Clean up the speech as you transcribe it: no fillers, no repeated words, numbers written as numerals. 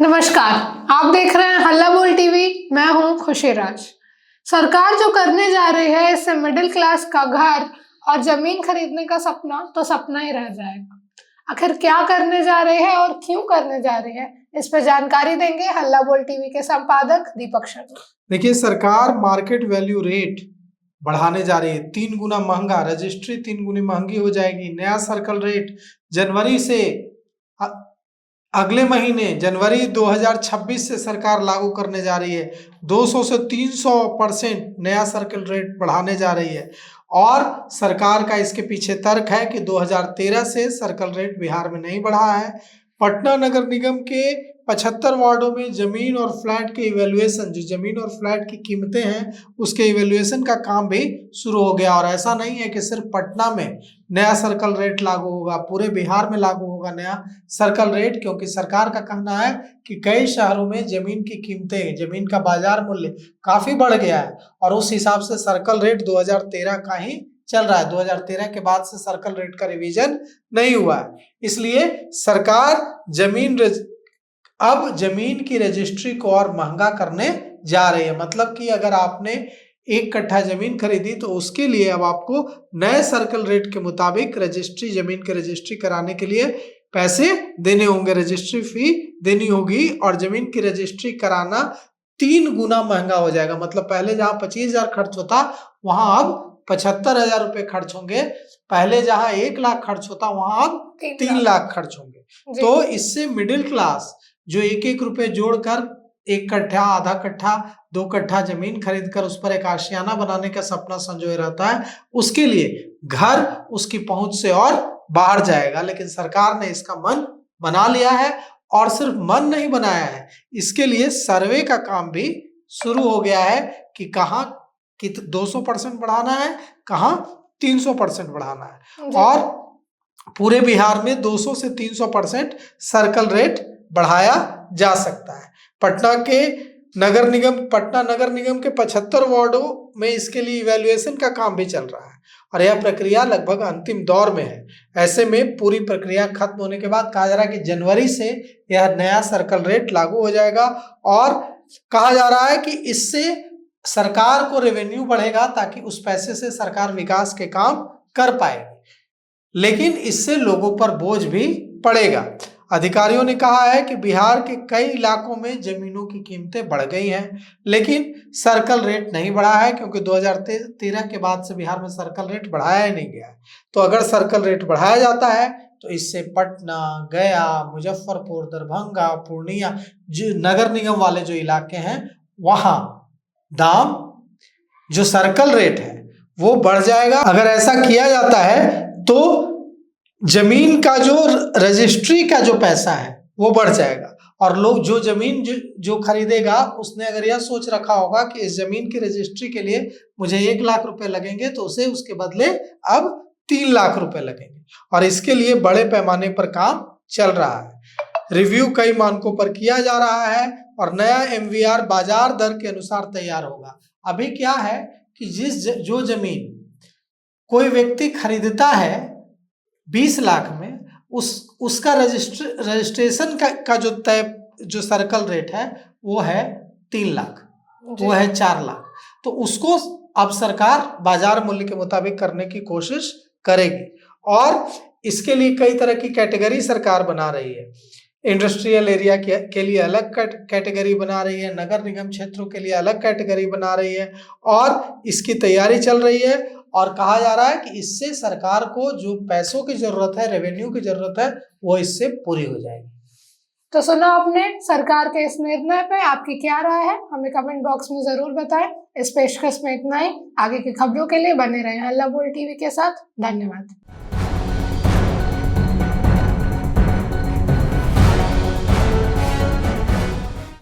नमस्कार, आप देख रहे हैं हल्ला बोल टीवी। मैं हूं खुशीराज। सरकार जो करने जा रही है इससे मिडिल क्लास का घर और जमीन खरीदने का सपना तो सपना ही रह जाएगा। आखिर क्या करने जा रहे हैं और क्यों करने जा रहे हैं, इस पर जानकारी देंगे हल्ला बोल टीवी के संपादक दीपक शर्मा। देखिए, सरकार मार्केट वैल्यू रेट बढ़ाने जा रही है। 3 गुना महंगा, रजिस्ट्री 3 गुनी महंगी हो जाएगी। नया सर्कल रेट जनवरी से अगले महीने जनवरी 2026 से सरकार लागू करने जा रही है। 200 से 300% नया सर्कल रेट बढ़ाने जा रही है। और सरकार का इसके पीछे तर्क है कि 2013 से सर्कल रेट बिहार में नहीं बढ़ा है। पटना नगर निगम के 75 वार्डों में जमीन और फ्लैट के इवेल्युएशन, जो जमीन और फ्लैट की कीमतें हैं उसके इवेल्युएशन का काम भी शुरू हो गया। और ऐसा नहीं है कि सिर्फ पटना में नया सर्कल रेट लागू होगा, पूरे बिहार में लागू होगा नया सर्कल रेट, क्योंकि सरकार का कहना है कि कई शहरों में जमीन की कीमतें, जमीन का बाजार मूल्य काफी बढ़ गया है और उस हिसाब से सर्कल रेट 2013 का ही चल रहा है। 2013 के बाद से सर्कल रेट का रिवीजन नहीं हुआ है। इसलिए सरकार अब जमीन की रजिस्ट्री को और महंगा करने जा रही है। मतलब कि अगर आपने 1 कट्ठा जमीन खरीदी तो उसके लिए अब आपको नए सर्कल रेट के मुताबिक जमीन की रजिस्ट्री कराने के लिए पैसे देने होंगे, रजिस्ट्री फी देनी होगी और जमीन की रजिस्ट्री कराना 3 गुना महंगा हो जाएगा। मतलब पहले जहां 25,000 खर्च होता वहां अब 75,000 रुपए खर्च होंगे। पहले जहां 1 लाख खर्च होता वहां अब 3 लाख खर्च होंगे। तो इससे मिडिल क्लास जो 1-1 रुपए जोड़कर 1 कट्ठा, आधा कट्ठा, 2 कट्ठा जमीन खरीद कर उस पर एक आशियाना बनाने का सपना संजोए रहता है, उसके लिए घर उसकी पहुंच से और बाहर जाएगा। लेकिन सरकार ने इसका मन बना लिया है और सिर्फ मन नहीं बनाया है, इसके लिए सर्वे का काम भी शुरू हो गया है कि कहाँ 200% बढ़ाना है, कहाँ 300% बढ़ाना है। और पूरे बिहार में 200 से 300% सर्कल रेट बढ़ाया जा सकता है। पटना नगर निगम के 75 वार्डों में इसके लिए इवैल्यूएशन का काम भी चल रहा है और यह प्रक्रिया लगभग अंतिम दौर में है। ऐसे में पूरी प्रक्रिया खत्म होने के बाद कहा जा रहा है कि जनवरी से यह नया सर्कल रेट लागू हो जाएगा और कहा जा रहा है कि इससे सरकार को रेवेन्यू बढ़ेगा ताकि उस पैसे से सरकार विकास के काम कर पाएगी। लेकिन इससे लोगों पर बोझ भी पड़ेगा। अधिकारियों ने कहा है कि बिहार के कई इलाकों में जमीनों की कीमतें बढ़ गई हैं, लेकिन सर्कल रेट नहीं बढ़ा है, क्योंकि 2013 के बाद से बिहार में सर्कल रेट बढ़ाया ही नहीं गया है। तो अगर सर्कल रेट बढ़ाया जाता है तो इससे पटना, गया, मुजफ्फरपुर, दरभंगा, पूर्णिया, जो नगर निगम वाले जो इलाके हैं वहां दाम, जो सर्कल रेट है वो बढ़ जाएगा। अगर ऐसा किया जाता है तो जमीन का जो रजिस्ट्री का जो पैसा है वो बढ़ जाएगा और लोग जो जमीन जो खरीदेगा उसने अगर यह सोच रखा होगा कि इस जमीन की रजिस्ट्री के लिए मुझे 1 लाख रुपए लगेंगे तो उसे उसके बदले अब 3 लाख रुपए लगेंगे और इसके लिए बड़े पैमाने पर काम चल रहा है। रिव्यू कई मानकों पर किया जा रहा है और नया MVR बाजार दर के अनुसार तैयार होगा। अभी क्या है कि जो जमीन कोई व्यक्ति खरीदता है 20 लाख में, उसका रजिस्ट्रेशन का जो सर्कल रेट है वो है 3 लाख, वो है 4 लाख। तो उसको अब सरकार बाजार मूल्य के मुताबिक करने की कोशिश करेगी और इसके लिए कई तरह की कैटेगरी सरकार बना रही है। इंडस्ट्रियल एरिया के लिए अलग कैटेगरी बना रही है, नगर निगम क्षेत्रों के लिए अलग कैटेगरी बना रही है और इसकी तैयारी चल रही है। और कहा जा रहा है कि इससे सरकार को जो पैसों की जरूरत है, रेवेन्यू की जरूरत है, वो इससे पूरी हो जाएगी। तो सुना आपने सरकार के इस निर्णय पे आपकी क्या राय है, हमें कमेंट बॉक्स में जरूर बताएं। इस पेशकश में इतना ही। आगे की खबरों के लिए बने रहें हल्ला बोल टीवी के साथ। धन्यवाद।